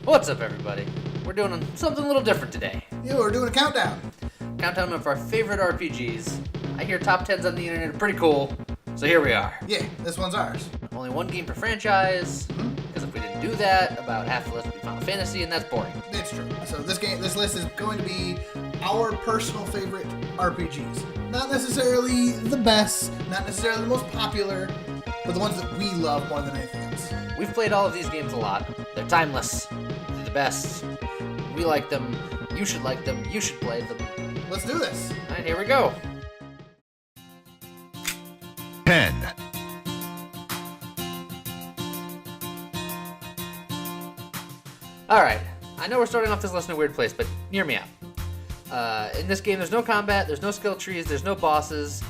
What's up, everybody? We're doing something a little different today. Yeah, we're doing a countdown. Countdown of our favorite RPGs. I hear top 10s on the internet are pretty cool, so here we are. Yeah, this one's ours. Only one game per franchise, because if we didn't do that, about half the list would be Final Fantasy, and that's boring. It's true. So this list is going to be our personal favorite RPGs. Not necessarily the best, not necessarily the most popular, but the ones that we love more than anything else. We've played all of these games a lot. They're timeless. They're the best. We like them. You should like them. You should play them. Let's do this. All right, here we go. 10, All right. I know we're starting off this list in a weird place, but hear me out. In this game, there's no combat, there's no skill trees, there's no bosses,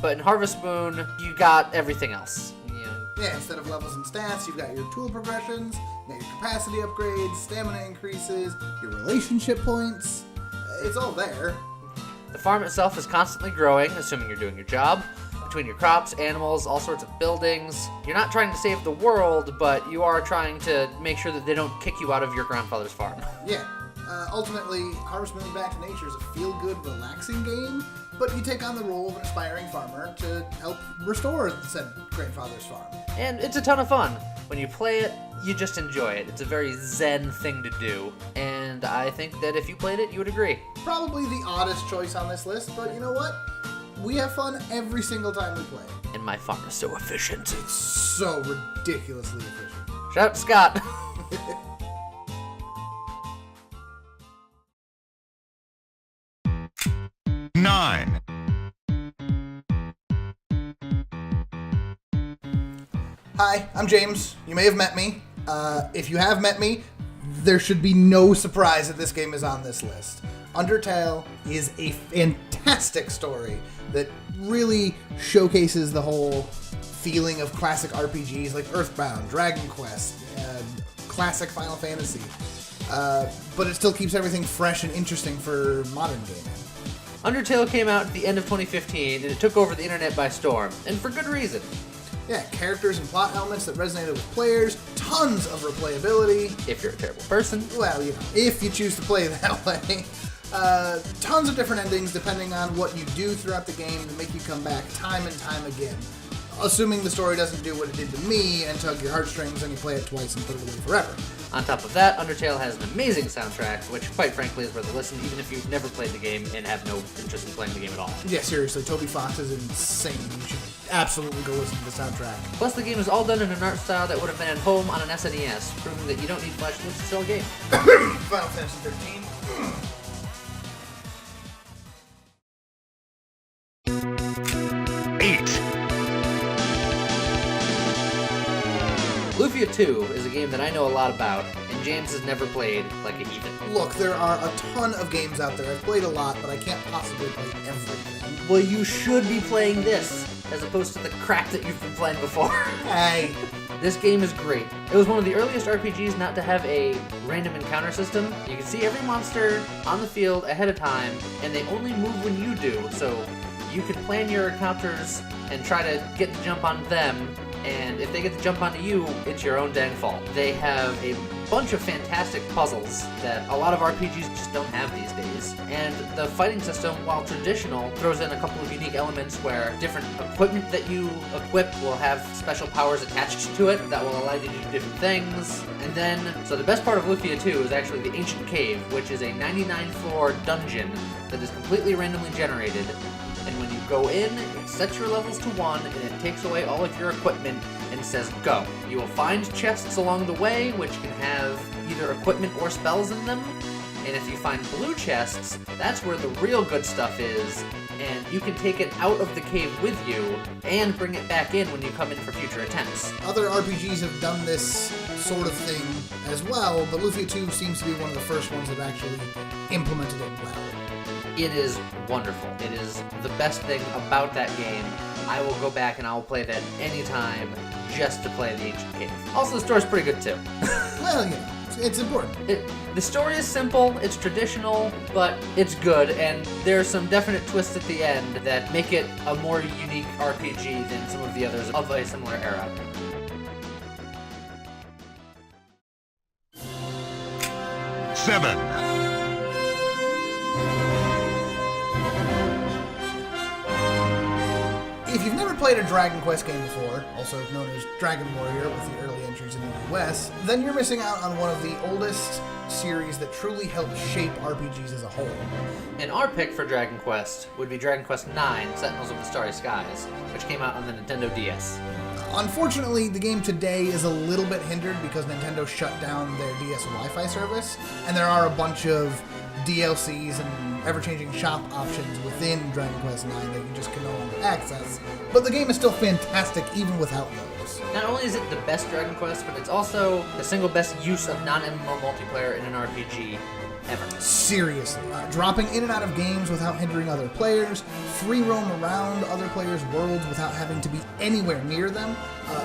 but in Harvest Moon, you got everything else. Yeah, instead of levels and stats, you've got your tool progressions, you got your capacity upgrades, stamina increases, your relationship points. It's all there. The farm itself is constantly growing, assuming you're doing your job. Between your crops, animals, all sorts of buildings. You're not trying to save the world, but you are trying to make sure that they don't kick you out of your grandfather's farm. Yeah. Ultimately, Harvest Moon Back to Nature is a feel-good, relaxing game, but you take on the role of an aspiring farmer to help restore said grandfather's farm. And it's a ton of fun. When you play it, you just enjoy it. It's a very zen thing to do, and I think that if you played it, you would agree. Probably the oddest choice on this list, but you know what? We have fun every single time we play. And my farm is so efficient. It's so ridiculously efficient. Shout out to Scott. nine, Hi, I'm James. You may have met me. If you have met me, there should be no surprise that this game is on this list. Undertale is a fantastic story that really showcases the whole feeling of classic RPGs like Earthbound, Dragon Quest, classic Final Fantasy. But it still keeps everything fresh and interesting for modern gaming. Undertale came out at the end of 2015, and it took over the internet by storm, and for good reason. Yeah, characters and plot elements that resonated with players, tons of replayability. If you're a terrible person. Well, you know, if you choose to play that way. Tons of different endings depending on what you do throughout the game to make you come back time and time again. Assuming the story doesn't do what it did to me and tug your heartstrings and you play it twice and put it away forever. On top of that, Undertale has an amazing soundtrack, which quite frankly is worth a listen even if you've never played the game and have no interest in playing the game at all. Yeah, seriously, Toby Fox is insane. You should absolutely go listen to the soundtrack. Plus, the game is all done in an art style that would have been at home on an SNES, proving that you don't need flash discs to sell a game. Final Fantasy 13. 8, Lufia 2 is a game that I know a lot about, and James has never played like a heathen. Look, there are a ton of games out there. I've played a lot, but I can't possibly play everything. Well, you should be playing this, as opposed to the crap that you've been playing before. Hey. This game is great. It was one of the earliest RPGs not to have a random encounter system. You can see every monster on the field ahead of time, and they only move when you do, so you can plan your encounters and try to get the jump on them, and if they get the jump onto you, it's your own dang fault. They have a bunch of fantastic puzzles that a lot of RPGs just don't have these days. And the fighting system, while traditional, throws in a couple of unique elements where different equipment that you equip will have special powers attached to it that will allow you to do different things. And then, so the best part of Lufia 2 is actually the Ancient Cave, which is a 99-floor dungeon that is completely randomly generated. And when you go in, it sets your levels to 1, and it takes away all of your equipment and says, go. You will find chests along the way, which can have either equipment or spells in them. And if you find blue chests, that's where the real good stuff is, and you can take it out of the cave with you and bring it back in when you come in for future attempts. Other RPGs have done this sort of thing as well, but Lufia 2 seems to be one of the first ones that actually implemented it well. It is wonderful. It is the best thing about that game. I will go back and I will play that anytime just to play the Ancient Cave. Also, the story's pretty good too. Well, you know, it's important. The story is simple, it's traditional, but it's good, and there are some definite twists at the end that make it a more unique RPG than some of the others of a similar era. 7, If you've never played a Dragon Quest game before, also known as Dragon Warrior with the early entries in the US, then you're missing out on one of the oldest series that truly helped shape RPGs as a whole. And our pick for Dragon Quest would be Dragon Quest IX, Sentinels of the Starry Skies, which came out on the Nintendo DS. Unfortunately, the game today is a little bit hindered because Nintendo shut down their DS Wi-Fi service, and there are a bunch of DLCs and ever-changing shop options within Dragon Quest IX that you just can no longer access. But the game is still fantastic even without those. Not only is it the best Dragon Quest, but it's also the single best use of non-MMO multiplayer in an RPG ever. Seriously. Dropping in and out of games without hindering other players, free roam around other players' worlds without having to be anywhere near them,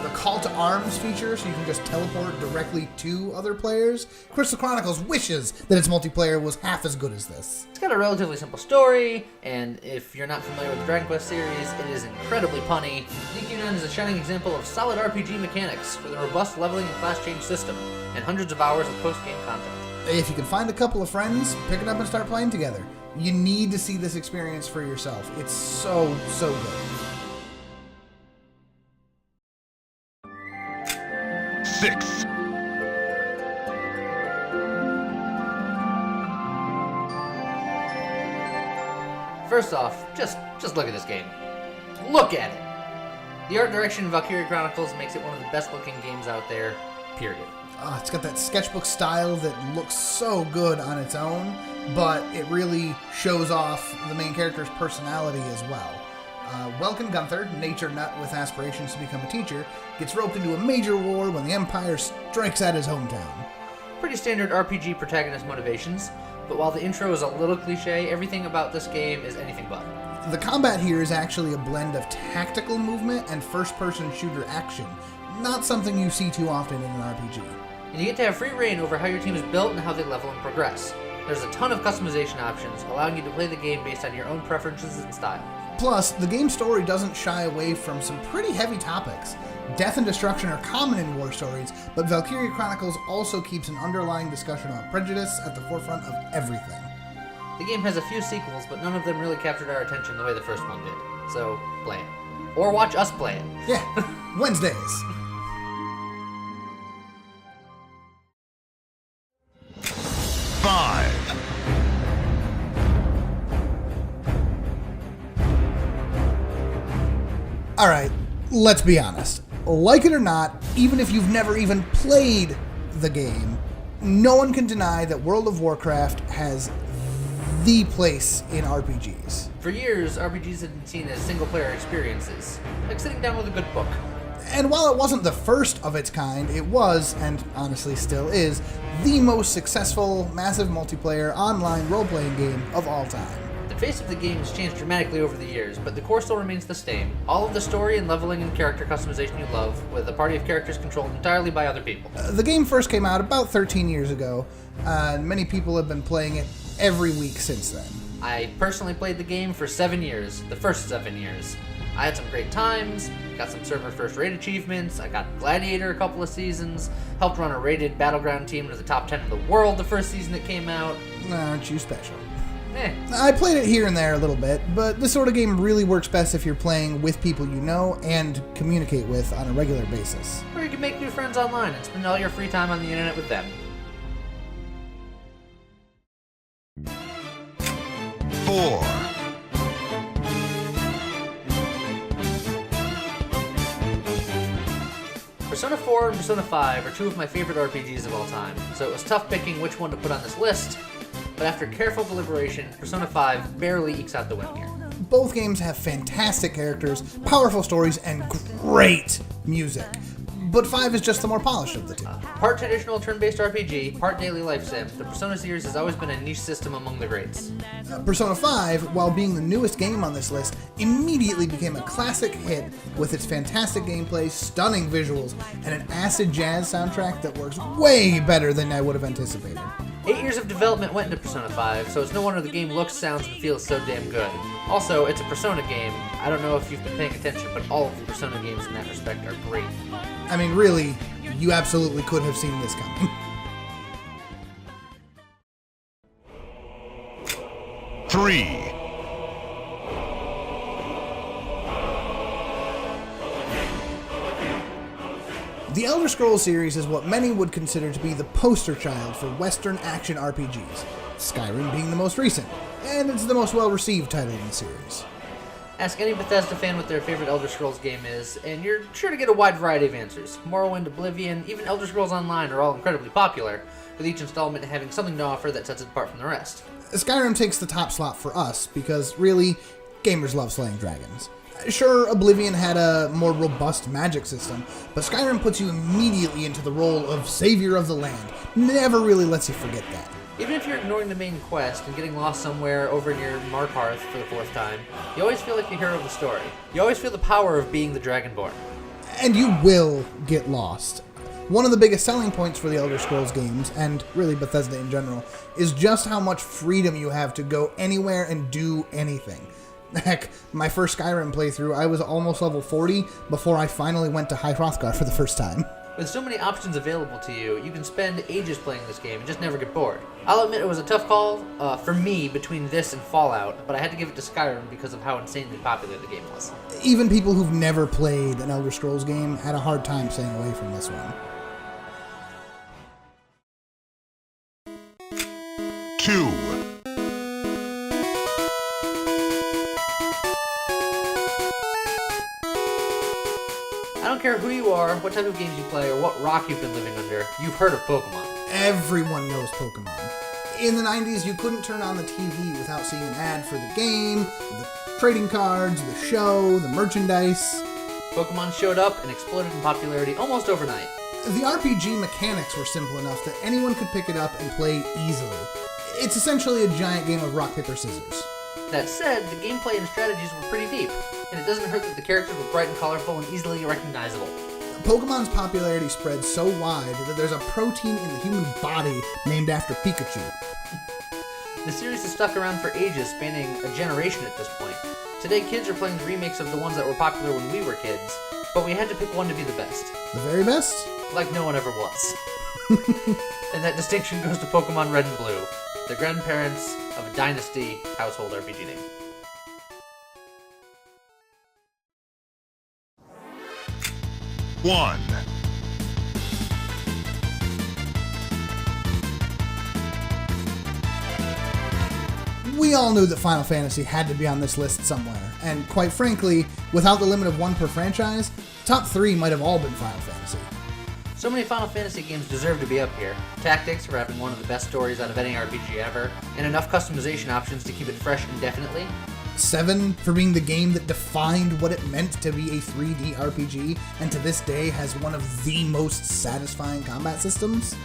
the call to arms feature so you can just teleport directly to other players. Crystal Chronicles wishes that its multiplayer was half as good as this. It's got a relatively simple story, and if you're not familiar with the Dragon Quest series, it is incredibly punny. DQ9 is a shining example of solid RPG mechanics with a robust leveling and class change system, and hundreds of hours of post-game content. If you can find a couple of friends, pick it up and start playing together. You need to see this experience for yourself. It's so good. 6, First off, just look at this game. Look at it! The art direction in Valkyria Chronicles makes it one of the best looking games out there, period. It's got that sketchbook style that looks so good on its own, but it really shows off the main character's personality as well. Welkin Gunther, nature nut with aspirations to become a teacher, gets roped into a major war when the Empire strikes at his hometown. Pretty standard RPG protagonist motivations, but while the intro is a little cliche, everything about this game is anything but. The combat here is actually a blend of tactical movement and first-person shooter action, not something you see too often in an RPG. And you get to have free reign over how your team is built and how they level and progress. There's a ton of customization options, allowing you to play the game based on your own preferences and style. Plus, the game's story doesn't shy away from some pretty heavy topics. Death and destruction are common in war stories, but Valkyria Chronicles also keeps an underlying discussion on prejudice at the forefront of everything. The game has a few sequels, but none of them really captured our attention the way the first one did. So, play it. Or watch us play it. Yeah, Wednesdays. 5, Alright, let's be honest. Like it or not, even if you've never even played the game, no one can deny that World of Warcraft has the place in RPGs. For years, RPGs have been seen as single-player experiences, like sitting down with a good book. And while it wasn't the first of its kind, it was, and honestly still is, the most successful, massive multiplayer online role-playing game of all time. The face of the game has changed dramatically over the years, but the core still remains the same. All of the story and leveling and character customization you love, with a party of characters controlled entirely by other people. The game first came out about 13 years ago, and many people have been playing it every week since then. I personally played the game for 7 years, the first 7 years. I had some great times, got some server first rate achievements, I got Gladiator a couple of seasons, helped run a rated Battleground team to the top 10 in the world the first season it came out. Aren't you special? Eh. I played it here and there a little bit, but this sort of game really works best if you're playing with people you know and communicate with on a regular basis. Or you can make new friends online and spend all your free time on the internet with them. 4, Persona 4 and Persona 5 are two of my favorite RPGs of all time, so it was tough picking which one to put on this list, but after careful deliberation, Persona 5 barely ekes out the win here. Both games have fantastic characters, powerful stories, and great music. But 5 is just the more polished of the two. Part traditional turn-based RPG, part daily life sim, the Persona series has always been a niche system among the greats. Persona 5, while being the newest game on this list, immediately became a classic hit with its fantastic gameplay, stunning visuals, and an acid jazz soundtrack that works way better than I would have anticipated. 8 years of development went into Persona 5, so it's no wonder the game looks, sounds, and feels so damn good. Also, it's a Persona game. I don't know if you've been paying attention, but all of the Persona games in that respect are great. I mean, really, you absolutely could have seen this coming. 3, The Elder Scrolls series is what many would consider to be the poster child for Western action RPGs, Skyrim being the most recent, and it's the most well-received title in the series. Ask any Bethesda fan what their favorite Elder Scrolls game is, and you're sure to get a wide variety of answers. Morrowind, Oblivion, even Elder Scrolls Online are all incredibly popular, with each installment having something to offer that sets it apart from the rest. Skyrim takes the top slot for us because, really, gamers love slaying dragons. Sure, Oblivion had a more robust magic system, but Skyrim puts you immediately into the role of savior of the land. Never really lets you forget that. Even if you're ignoring the main quest and getting lost somewhere over near Markarth for the 4th time, you always feel like the hero of the story. You always feel the power of being the Dragonborn. And you will get lost. One of the biggest selling points for the Elder Scrolls games, and really Bethesda in general, is just how much freedom you have to go anywhere and do anything. Heck, my first Skyrim playthrough, I was almost level 40 before I finally went to High Hrothgar for the first time. With so many options available to you, you can spend ages playing this game and just never get bored. I'll admit it was a tough call for me between this and Fallout, but I had to give it to Skyrim because of how insanely popular the game was. Even people who've never played an Elder Scrolls game had a hard time staying away from this one. 2, I don't care who you are, what type of games you play, or what rock you've been living under, you've heard of Pokemon. Everyone knows Pokemon. In the 90s, you couldn't turn on the TV without seeing an ad for the game, the trading cards, the show, the merchandise. Pokemon showed up and exploded in popularity almost overnight. The RPG mechanics were simple enough that anyone could pick it up and play easily. It's essentially a giant game of rock, paper, scissors. That said, the gameplay and strategies were pretty deep, and it doesn't hurt that the characters were bright and colorful and easily recognizable. Pokemon's popularity spread so wide that there's a protein in the human body named after Pikachu. The series has stuck around for ages, spanning a generation at this point. Today, kids are playing the remakes of the ones that were popular when we were kids, but we had to pick one to be the best. The very best? Like no one ever was. And that distinction goes to Pokemon Red and Blue, the grandparents of a dynasty household RPG name. One. We all knew that Final Fantasy had to be on this list somewhere, and quite frankly, without the limit of one per franchise, top 3 might have all been Final Fantasy. So many Final Fantasy games deserve to be up here. Tactics for having one of the best stories out of any RPG ever, and enough customization options to keep it fresh indefinitely. 7 for being the game that defined what it meant to be a 3D RPG, and to this day has one of the most satisfying combat systems.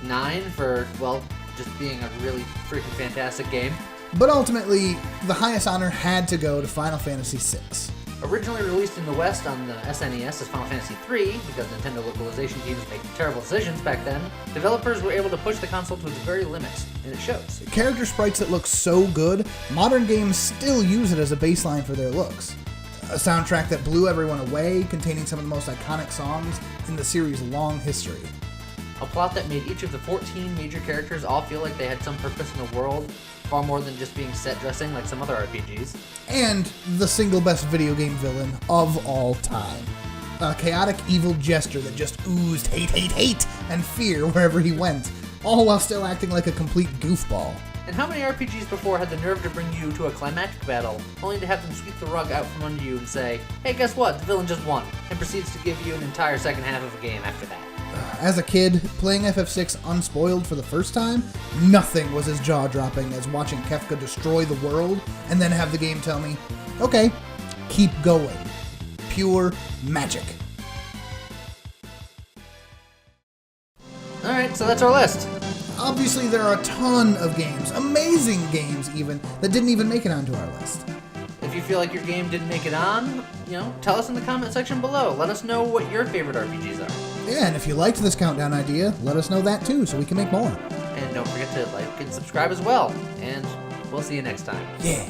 9 for, well, just being a really freaking fantastic game. But ultimately, the highest honor had to go to Final Fantasy VI. Originally released in the West on the SNES as Final Fantasy III, because Nintendo localization teams made terrible decisions back then, developers were able to push the console to its very limits, and it shows. Character sprites that look so good, modern games still use it as a baseline for their looks. A soundtrack that blew everyone away, containing some of the most iconic songs in the series' long history. A plot that made each of the 14 major characters all feel like they had some purpose in the world, far more than just being set dressing like some other RPGs. And the single best video game villain of all time. A chaotic evil jester that just oozed hate, hate, hate, and fear wherever he went, all while still acting like a complete goofball. And how many RPGs before had the nerve to bring you to a climactic battle, only to have them sweep the rug out from under you and say, hey, guess what, the villain just won, and proceeds to give you an entire second half of a game after that. As a kid, playing FF6 unspoiled for the first time, nothing was as jaw-dropping as watching Kefka destroy the world and then have the game tell me, okay, keep going. Pure magic. Alright, so that's our list. Obviously, there are a ton of games, amazing games even, that didn't even make it onto our list. If you feel like your game didn't make it on, tell us in the comment section below. Let us know what your favorite RPGs are. Yeah, and if you liked this countdown idea, let us know that too, so we can make more. And don't forget to like and subscribe as well. And we'll see you next time. Yeah.